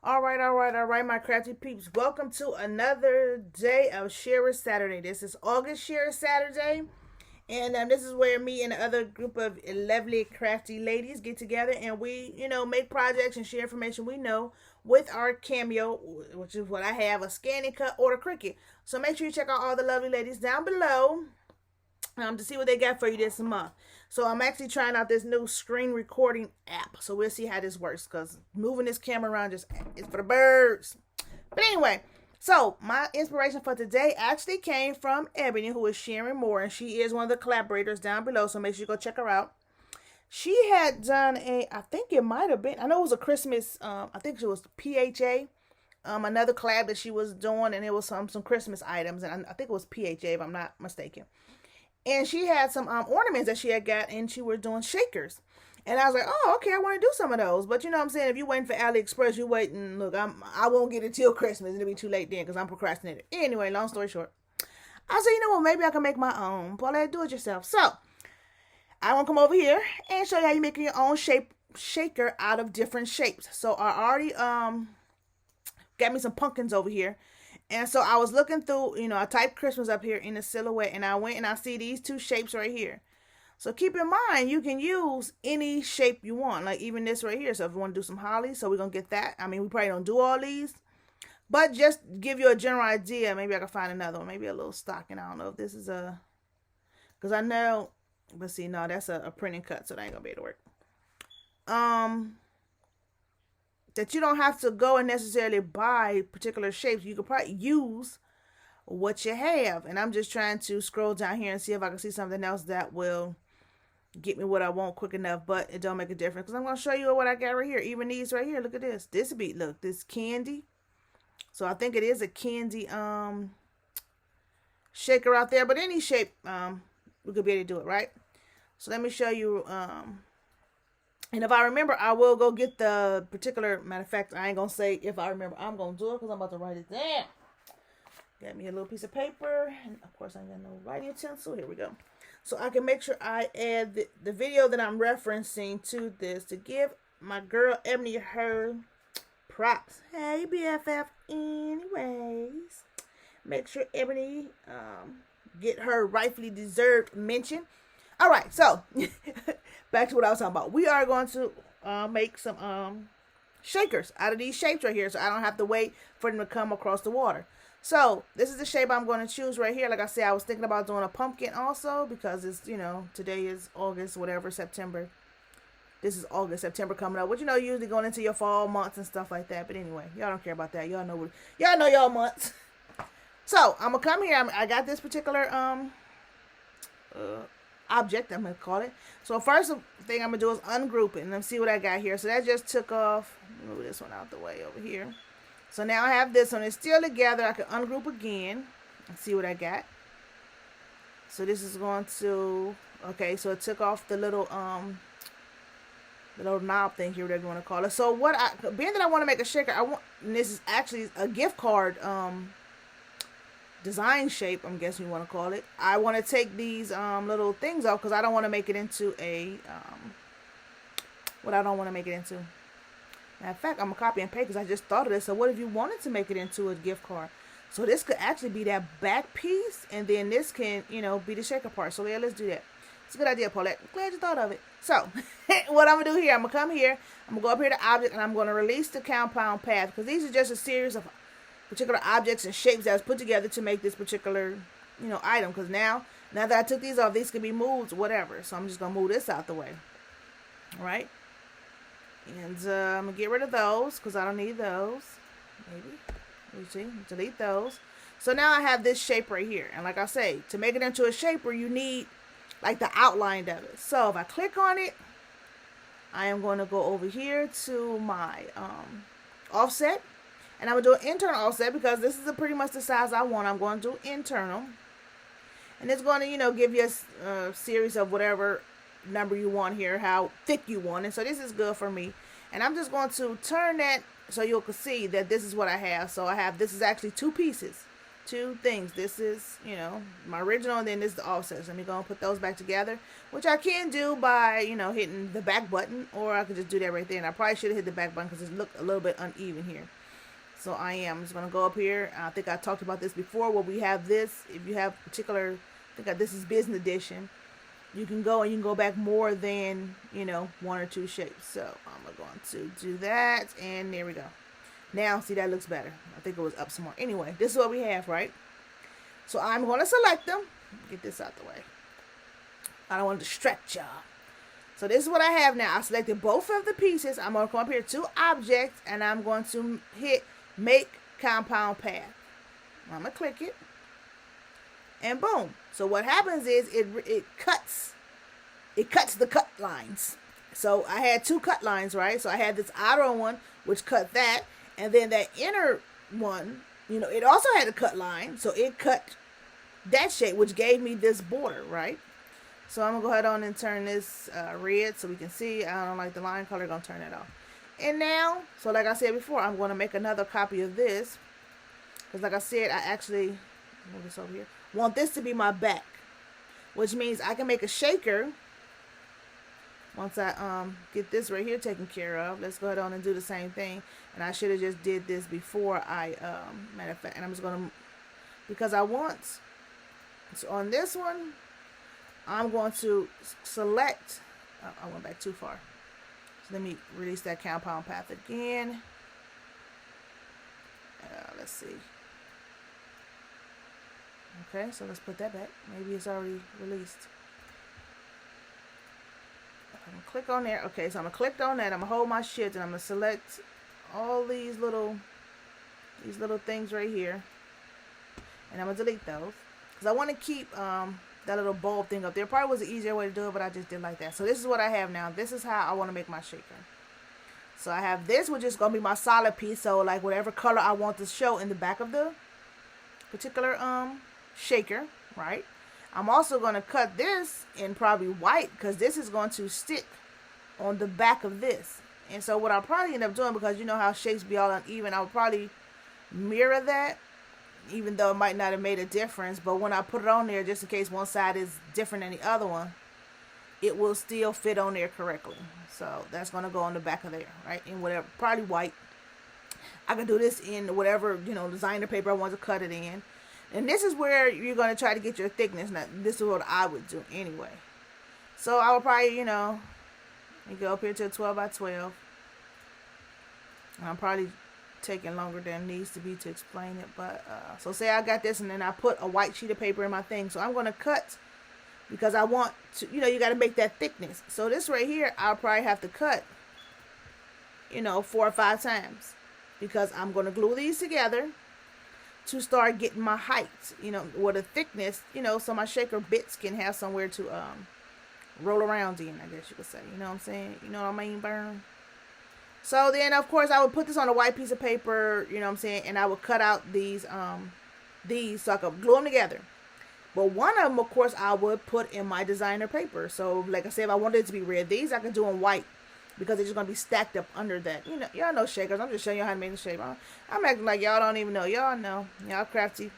All right, my crafty peeps. Welcome to another day of Share Saturday. This is August Share Saturday, and this is where me and the other group of lovely crafty ladies get together and we, make projects and share information we know with our Cameo, which is what I have, a scanning cut or a Cricut. So make sure you check out all the lovely ladies down below to see what they got for you this month. So I'm actually trying out this new screen recording app. So we'll see how this works because moving this camera around just is for the birds. But anyway, so my inspiration for today actually came from Ebony, who is sharing more, and she is one of the collaborators down below. So make sure you go check her out. She had done I think it might have been, I know it was a Christmas, I think it was PHA, another collab that she was doing, and it was some Christmas items, and I think it was PHA if I'm not mistaken. And she had some ornaments that she had got, and she was doing shakers. And I was like, oh, okay, I want to do some of those. But you know what I'm saying? If you're waiting for AliExpress, you're waiting. Look, I won't get it till Christmas. It'll be too late then because I'm procrastinating. Anyway, long story short, I said, you know what? Maybe I can make my own. Paulette, do it yourself. So I want to come over here and show you how you make your own shaker out of different shapes. So I already got me some pumpkins over here. And so I was looking through, I typed Christmas up here in the silhouette, and I went and I see these two shapes right here. So keep in mind, you can use any shape you want, like even this right here. So if you want to do some holly, so we're going to get that. I mean, we probably don't do all these, but just give you a general idea. Maybe I can find another one, maybe a little stocking. I don't know if this is because I know, but see, no, that's a printing cut, so that ain't going to be able to work. That you don't have to go and necessarily buy particular shapes. You could probably use what you have. And I'm just trying to scroll down here and see if I can see something else that will get me what I want quick enough, but it don't make a difference because I'm going to show you what I got right here. Even these right here. Look at this. Look, this candy. So I think it is a candy shaker out there, but any shape we could be able to do it, right? So let me show you and if I remember, I will go get the particular, matter of fact, I ain't going to say if I remember. I'm going to do it because I'm about to write it down. Got me a little piece of paper. And of course, I ain't got no writing utensil. Here we go. So I can make sure I add the video that I'm referencing to this to give my girl Ebony her props. Hey, BFF. Anyways, make sure Ebony get her rightfully deserved mention. All right, so back to what I was talking about. We are going to make some shakers out of these shapes right here, so I don't have to wait for them to come across the water. So this is the shape I'm going to choose right here. Like I said, I was thinking about doing a pumpkin also because it's, today is August, whatever, September. This is August, September coming up. Which, usually going into your fall months and stuff like that. But anyway, y'all don't care about that. Y'all know y'all months. So I'm going to come here. I got this particular object, I'm going to call it. So first thing I'm going to do is ungroup it and let's see what I got here. So that just took off. Move this one out the way over here. So now I have this one. It's still together. I can ungroup again and see what I got. So this is going to, okay, so it took off the little knob thing here, whatever you want to call it. So being that I want to make a shaker, and this is actually a gift card design shape, I'm guessing you want to call it. I want to take these little things off because I don't want to make it into a what I don't want to make it into. Matter of fact, I'm gonna copy and paste because I just thought of this. So what if you wanted to make it into a gift card? So this could actually be that back piece, and then this can, be the shaker part. So yeah, let's do that. It's a good idea, Paulette. I'm glad you thought of it. So what I'm gonna do here, I'm gonna come here, I'm gonna go up here to object, and I'm gonna release the compound path because these are just a series of particular objects and shapes that was put together to make this particular, item. Because now that I took these off, these can be moved, whatever. So I'm just gonna move this out the way. All right. And I'm gonna get rid of those because I don't need those. Maybe. You see, delete those. So now I have this shape right here. And like I say, to make it into a shaper, you need like the outline of it. So if I click on it, I am going to go over here to my offset. And I'm going to do an internal offset because this is pretty much the size I want. I'm going to do internal. And it's going to, give you a series of whatever number you want here, how thick you want it. So this is good for me. And I'm just going to turn that so you can see that this is what I have. So this is actually two pieces. two things. This is, you know, my original, and then this is the offset. So let me go and put those back together, which I can do by, you know, hitting the back button, or I could just do that right there. And I probably should have hit the back button because it looked a little bit uneven here. So I'm just going to go up here. I think I talked about this before, where we have this. If you have particular, I think this is business edition, you can go and you can go back more than, you know, one or two shapes. So I'm going to do that, and there we go. Now, see, that looks better. I think it was up some more. Anyway, this is what we have, right? So I'm going to select them. Get this out the way. I don't want to distract y'all. So this is what I have now. I selected both of the pieces. I'm going to come up here to Object, and I'm going to hit Make Compound Path. I'm going to click it. And boom. So what happens is it cuts the cut lines. So I had two cut lines, right? So I had this outer one, which cut that. And then that inner one, you know, it also had a cut line. So it cut that shape, which gave me this border, right? So I'm going to go ahead on and turn this red so we can see. I don't like the line color. Going to turn that off. And now, so like I said before, I'm going to make another copy of this. Because like I said, I actually, move this over here, want this to be my back. Which means I can make a shaker. Once I get this right here taken care of. Let's go ahead on and do the same thing. And I should have just did this before I, matter of fact, and I'm just going to, because I want, so on this one, I'm going to select, I went back too far. So let me release that compound path again. Let's see. Okay, so let's put that back. Maybe it's already released. I'm going to click on there. Okay, so I'm going to click on that. I'm going to hold my shift, and I'm going to select all these little things right here. And I'm going to delete those. Because I want to keep that little bulb thing up there. Probably was an easier way to do it, but I just did like that. So this is what I have now. This is how I want to make my shaker. So I have this, which is going to be my solid piece. So like whatever color I want to show in the back of the particular shaker, right? I'm also going to cut this in probably white, because this is going to stick on the back of this. And so what I'll probably end up doing, because you know how shapes be all uneven, I'll probably mirror that, even though it might not have made a difference. But when I put it on there, just in case one side is different than the other one, it will still fit on there correctly. So that's going to go on the back of there, right? In whatever, probably white. I can do this in whatever, you know, designer paper I want to cut it in. And this is where you're going to try to get your thickness. Now, this is what I would do anyway. So I would probably, you know, go up here to a 12 by 12. I'm probably taking longer than it needs to be to explain it. But, so say I got this, and then I put a white sheet of paper in my thing. So I'm going to cut, because I want to, you know, you got to make that thickness. So this right here, I'll probably have to cut, you know, 4 or 5 times. Because I'm going to glue these together to start getting my height, you know, or the thickness, you know, so my shaker bits can have somewhere to roll around in, I guess you could say. You know what I'm saying? You know what I mean, burn? So then, of course, I would put this on a white piece of paper, you know what I'm saying, and I would cut out these so I could glue them together. But one of them, of course, I would put in my designer paper. So, like I said, if I wanted it to be red, these I could do in white, because they're just going to be stacked up under that. You know, y'all know shakers. I'm just showing you how to make the shape. I'm acting like y'all don't even know. Y'all know. Y'all crafty.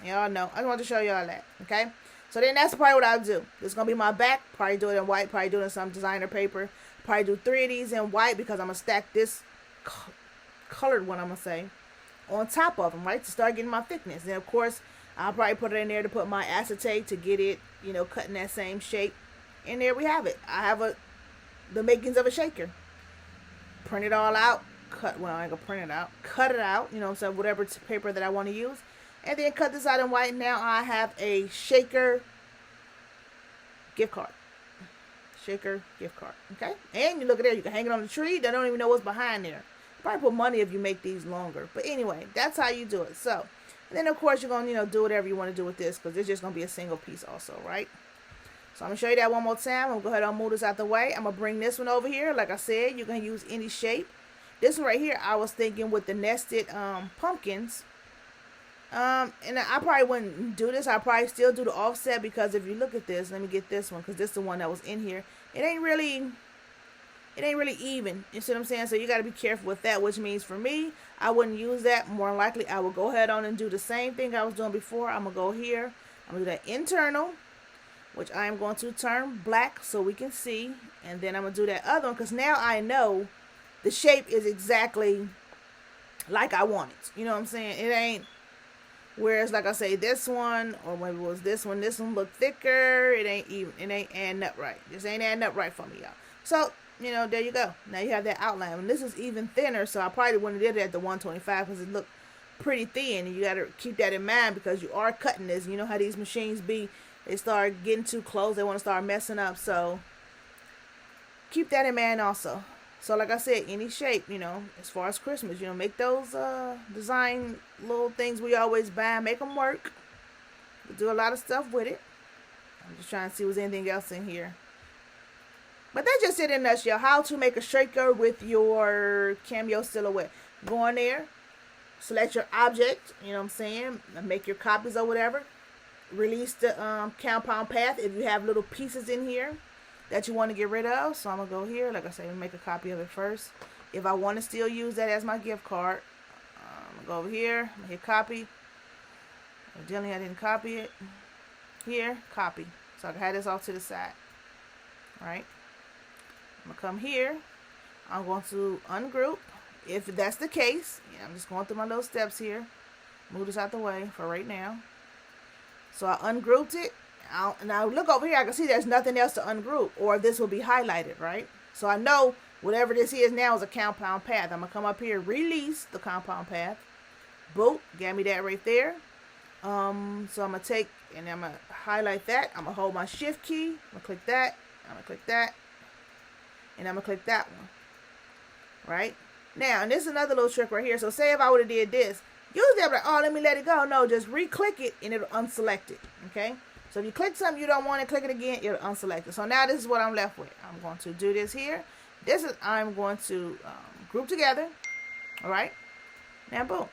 Y'all know. I just want to show y'all that. Okay? So then that's probably what I'll do. This is going to be my back. Probably do it in white. Probably do it in some designer paper. Probably do 3 of these in white, because I'm going to stack this colored one, I'm going to say, on top of them, right? To start getting my thickness. Then, of course, I'll probably put it in there to put my acetate to get it, you know, cut in that same shape. And there we have it. I have the makings of a shaker. Print it all out. Cut, well, I ain't gonna print it out. Cut it out, you know, so whatever paper that I want to use. And then cut this out in white. Now I have a shaker gift card. Shaker gift card. Okay? And you look at there, you can hang it on the tree. They don't even know what's behind there. Probably put money if you make these longer. But anyway, that's how you do it. So, and then of course you're gonna, you know, do whatever you want to do with this, because it's just gonna be a single piece also, right? So I'm going to show you that one more time. I'm going to go ahead and move this out the way. I'm going to bring this one over here. Like I said, you can use any shape. This one right here, I was thinking with the nested pumpkins. And I probably wouldn't do this. I'll probably still do the offset, because if you look at this, let me get this one, because this is the one that was in here. It ain't really it ain't really even. You see what I'm saying? So you got to be careful with that, which means for me, I wouldn't use that. More likely, I will go ahead on and do the same thing I was doing before. I'm going to go here. I'm going to do that internal, which I am going to turn black so we can see. And then I'm going to do that other one because now I know the shape is exactly like I want it. You know what I'm saying? It ain't, whereas like I say, this one, or maybe it was this one look thicker. It ain't even, it ain't adding up right. This ain't adding up right for me, y'all. So, you know, there you go. Now you have that outline. And this is even thinner, so I probably wouldn't have did it at the 125 because it looked pretty thin. And you got to keep that in mind because you are cutting this. You know how these machines be. They start getting too close. They want to start messing up. So keep that in mind also. So like I said, any shape, you know, as far as Christmas, you know, make those design little things we always buy. Make them work. We do a lot of stuff with it. I'm just trying to see if there's anything else in here. But that's just it in a nutshell. How to make a shaker with your Cameo silhouette. Go in there. Select your object. You know what I'm saying? Make your copies or whatever. Release the compound path if you have little pieces in here that you want to get rid of. So I'm going to go here. Like I said, make a copy of it first. If I want to still use that as my gift card, I'm going to go over here. I'm going to hit copy. Evidently, I didn't copy it. Here, copy. So I can have this off to the side. Alright. I'm going to come here. I'm going to ungroup. If that's the case, I'm just going through my little steps here. Move this out the way for right now. So I ungrouped it. Now look over here. I can see there's nothing else to ungroup, or this will be highlighted, right? So I know whatever this is now is a compound path. I'm going to come up here, release the compound path. Boop. Got me that right there. So I'm going to take, and I'm going to highlight that. I'm going to hold my shift key. I'm going to click that. I'm going to click that. And I'm going to click that one. Right? Now, and this is another little trick right here. So say if I would have did this, usually I'm like, oh, let me let it go. No, just re-click it and it'll unselect it. Okay? So if you click something you don't want to, click it again, it'll unselect it. So now this is what I'm left with. I'm going to do this here. This is, I'm going to group together. All right? Now, boom.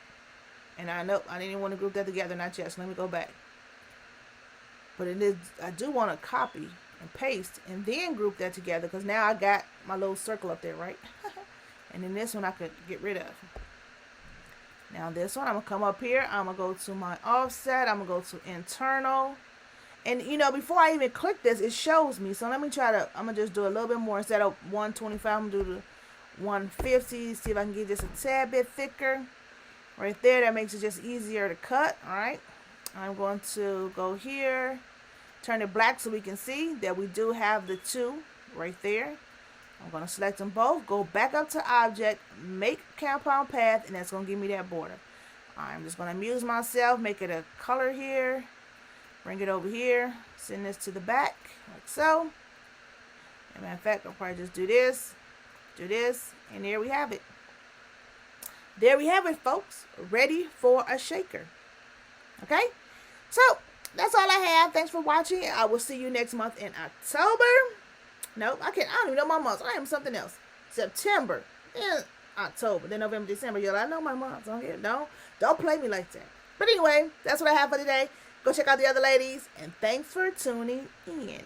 And I know I didn't even want to group that together, not yet. So let me go back. But it is, I do want to copy and paste and then group that together because now I got my little circle up there, right? And then this one I could get rid of. Now this one, I'm going to come up here. I'm going to go to my offset. I'm going to go to internal. And, you know, before I even click this, it shows me. So let me try to, I'm going to just do a little bit more. Instead of 125, I'm going to do the 150. See if I can get this a tad bit thicker. Right there, that makes it just easier to cut. All right. I'm going to go here. Turn it black so we can see that we do have the two right there. I'm going to select them both, go back up to object, make compound path, and that's going to give me that border. I'm just going to amuse myself, make it a color here, bring it over here, send this to the back, like so. As a matter of fact, I'll probably just do this, and there we have it. There we have it, folks. Ready for a shaker. Okay? So, that's all I have. Thanks for watching. I will see you next month in October. Nope, I don't even know my months. I am something else. September, then October, then November, December. Y'all, I know my months. Don't play me like that. But anyway, that's what I have for today. Go check out the other ladies, and thanks for tuning in.